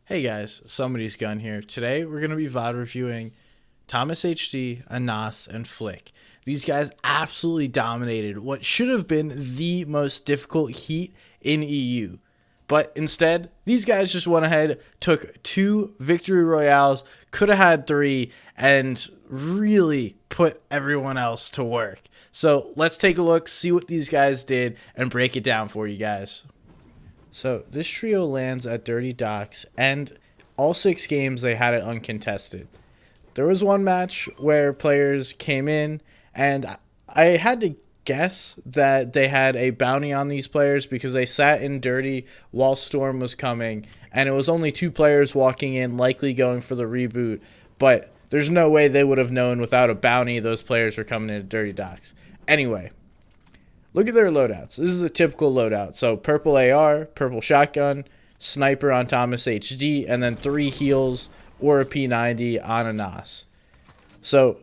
Hey guys, Somebody's Gun here. Today we're going to be VOD reviewing Th0masHD, Anas, and Flikk. These guys absolutely dominated what should have been the most difficult heat in EU. But instead, these guys just went ahead, took 2 victory royales, could have had 3, and really put everyone else to work. So let's take a look, see what these guys did, and break it down for you guys. So this trio lands at Dirty Docks, and all 6 games they had it uncontested. There was one match where players came in, and I had to guess that they had a bounty on these players because they sat in Dirty while Storm was coming, and it was only 2 players walking in, likely going for the reboot, but there's no way they would have known without a bounty those players were coming into Dirty Docks. Anyway, look at their loadouts. This is a typical loadout. So purple AR, purple shotgun, sniper on Th0masHD, and then 3 heals or a P90 on Anas. So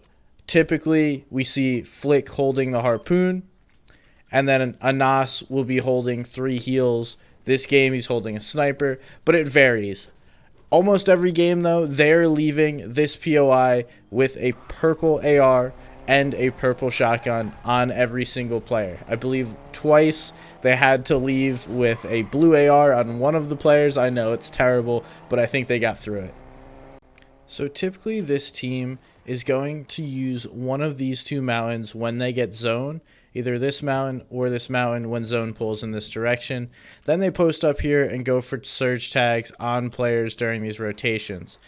typically we see Flikk holding the harpoon, and then Anas will be holding 3 heals. This game he's holding a sniper, but it varies. Almost every game though, they're leaving this POI with a purple AR and a purple shotgun on every single player. I believe twice they had to leave with a blue AR on one of the players. I know it's terrible, but I think they got through it. So typically this team is going to use one of these 2 mountains when they get zone, either this mountain or this mountain when zone pulls in this direction. Then they post up here and go for surge tags on players during these rotations.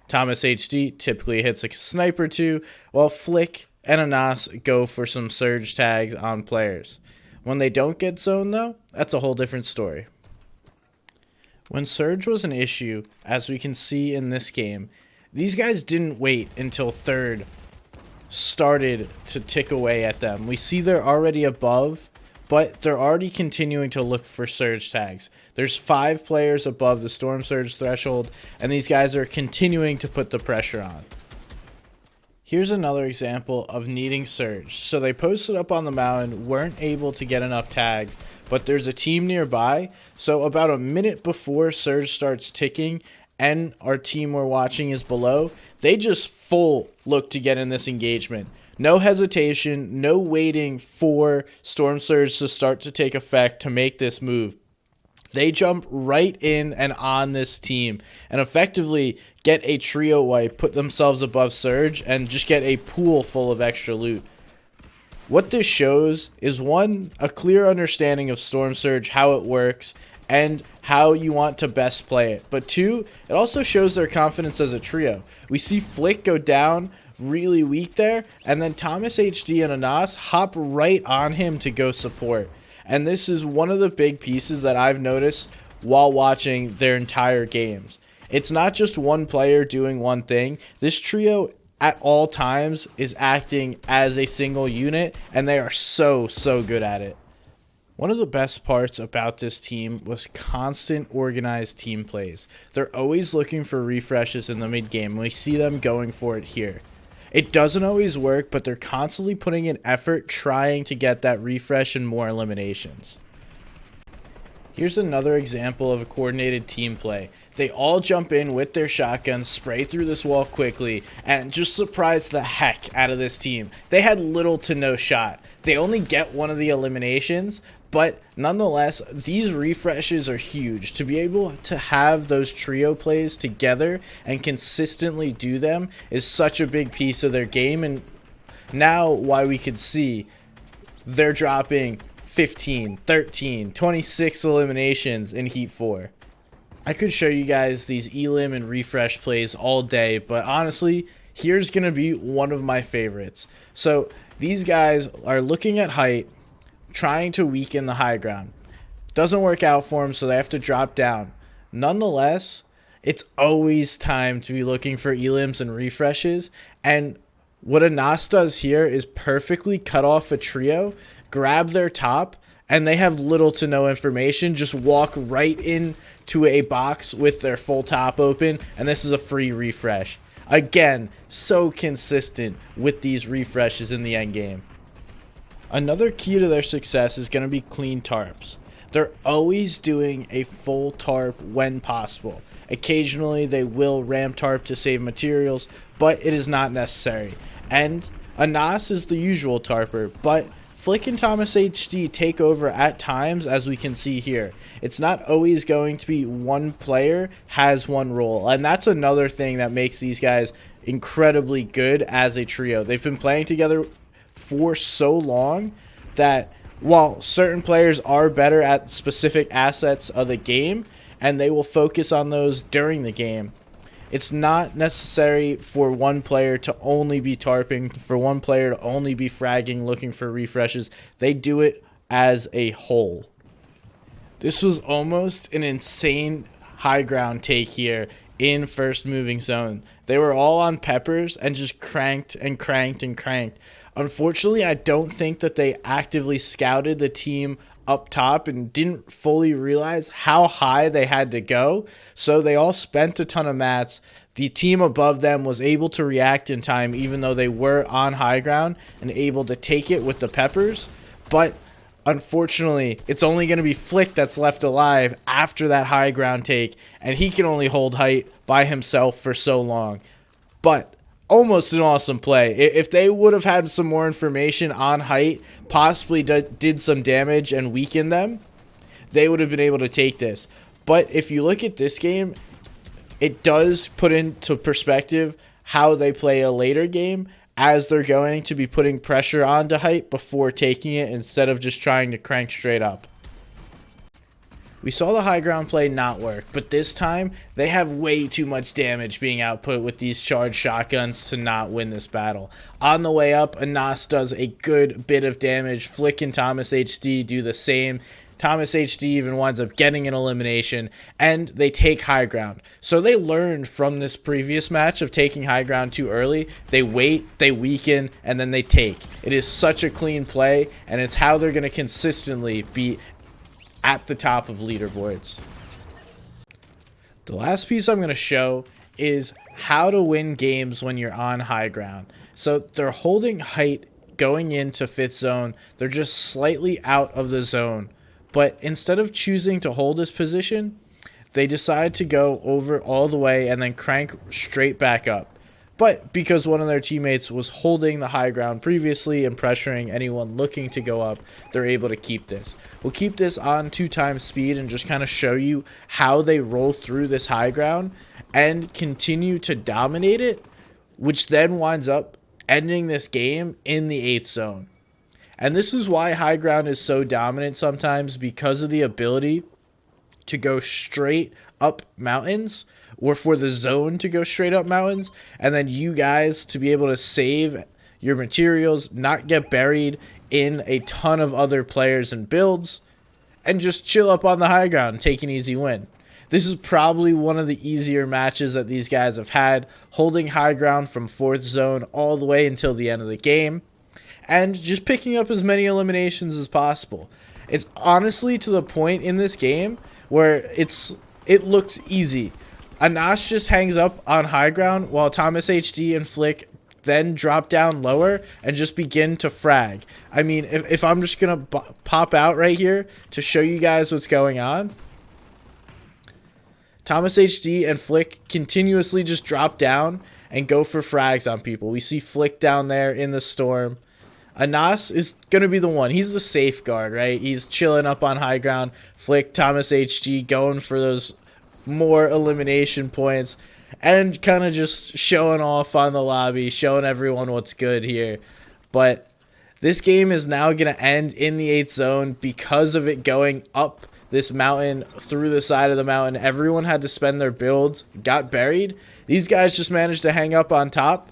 Th0masHD typically hits a sniper 2, while Flikk and Anas go for some surge tags on players. When they don't get zone though, that's a whole different story. When surge was an issue, as we can see in this game, these guys didn't wait until third started to tick away at them. We see they're already above, but they're already continuing to look for surge tags. There's 5 players above the storm surge threshold, and these guys are continuing to put the pressure on. Here's another example of needing surge. So they posted up on the mountain, weren't able to get enough tags, but there's a team nearby. So about a minute before surge starts ticking and our team we're watching is below, they just full look to get in this engagement. No hesitation, no waiting for storm surge to start to take effect to make this move. They jump right in and on this team and effectively get a trio wipe, put themselves above surge, and just get a pool full of extra loot. What this shows is 1, a clear understanding of storm surge, how it works, and how you want to best play it. But 2, it also shows their confidence as a trio. We see Flikk go down really weak there, and then Th0masHD and Anas hop right on him to go support. And this is one of the big pieces that I've noticed while watching their entire games. It's not just one player doing one thing. This trio at all times is acting as a single unit, and they are so good at it. One of the best parts about this team was constant organized team plays. They're always looking for refreshes in the mid game. We see them going for it here. It doesn't always work, but they're constantly putting in effort trying to get that refresh and more eliminations. Here's another example of a coordinated team play. They all jump in with their shotguns, spray through this wall quickly, and just surprise the heck out of this team. They had little to no shot. They only get one of the eliminations, but nonetheless, these refreshes are huge. To be able to have those trio plays together and consistently do them is such a big piece of their game, and now why we could see they're dropping 15, 13, 26 eliminations in Heat 4. I could show you guys these elim and refresh plays all day, but honestly, here's going to be one of my favorites. So these guys are looking at height, trying to weaken the high ground. Doesn't work out for them, so they have to drop down. Nonetheless, it's always time to be looking for elims and refreshes, and what Anas does here is perfectly cut off a trio, grab their top, and they have little to no information, just walk right into a box with their full top open, and this is a free refresh. Again, so consistent with these refreshes in the end game. Another key to their success is going to be clean tarps. They're always doing a full tarp when possible. Occasionally, they will ramp tarp to save materials, but it is not necessary. And Anas is the usual tarper, but Flikk and Th0masHD take over at times, as we can see here. It's not always going to be one player has one role, and that's another thing that makes these guys incredibly good as a trio. They've been playing together for so long that while certain players are better at specific assets of the game, and they will focus on those during the game, it's not necessary for one player to only be tarping, for one player to only be fragging, looking for refreshes. They do it as a whole. This was almost an insane high ground take here in first moving zone. They were all on peppers and just cranked and cranked and cranked. Unfortunately, I don't think that they actively scouted the team up top and didn't fully realize how high they had to go. So they all spent a ton of mats. The team above them was able to react in time, even though they were on high ground and able to take it with the peppers. But unfortunately, it's only going to be Flikk that's left alive after that high ground take, and he can only hold height by himself for so long. But almost an awesome play. If they would have had some more information on height, possibly did some damage and weakened them, they would have been able to take this. But if you look at this game, it does put into perspective how they play a later game, as they're going to be putting pressure onto height before taking it instead of just trying to crank straight up. We saw the high ground play not work, but this time they have way too much damage being output with these charged shotguns to not win this battle. On the way up, Anas does a good bit of damage. Flikk and Th0masHD do the same. Th0masHD even winds up getting an elimination, and they take high ground. So they learned from this previous match of taking high ground too early. They wait, they weaken, and then they take. It is such a clean play, and it's how they're going to consistently be at the top of leaderboards. The last piece I'm going to show is how to win games when you're on high ground. So they're holding height going into 5th zone. They're just slightly out of the zone. But instead of choosing to hold this position, they decide to go over all the way and then crank straight back up. But because one of their teammates was holding the high ground previously and pressuring anyone looking to go up, they're able to keep this. We'll keep this on 2x speed and just kind of show you how they roll through this high ground and continue to dominate it, which then winds up ending this game in the 8th zone. And this is why high ground is so dominant sometimes, because of the ability to go straight up mountains, or for the zone to go straight up mountains, and then you guys to be able to save your materials, not get buried in a ton of other players and builds, and just chill up on the high ground and take an easy win. This is probably one of the easier matches that these guys have had, holding high ground from 4th zone all the way until the end of the game, and just picking up as many eliminations as possible. It's honestly to the point in this game where it looks easy. Anas just hangs up on high ground while Th0masHD and Flikk then drop down lower and just begin to frag. I mean, if I'm just going to pop out right here to show you guys what's going on, Th0masHD and Flikk continuously just drop down and go for frags on people. We see Flikk down there in the storm. Anas is going to be the one. He's the safeguard, right? He's chilling up on high ground. Flikk, Th0masHD going for those more elimination points and kind of just showing off on the lobby, showing everyone what's good here. But this game is now going to end in the 8th zone because of it going up this mountain, through the side of the mountain. Everyone had to spend their builds, got buried. These guys just managed to hang up on top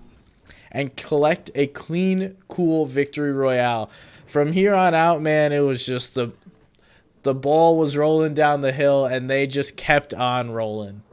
and collect a clean, cool victory royale. From here on out, man, it was just the ball was rolling down the hill, and they just kept on rolling.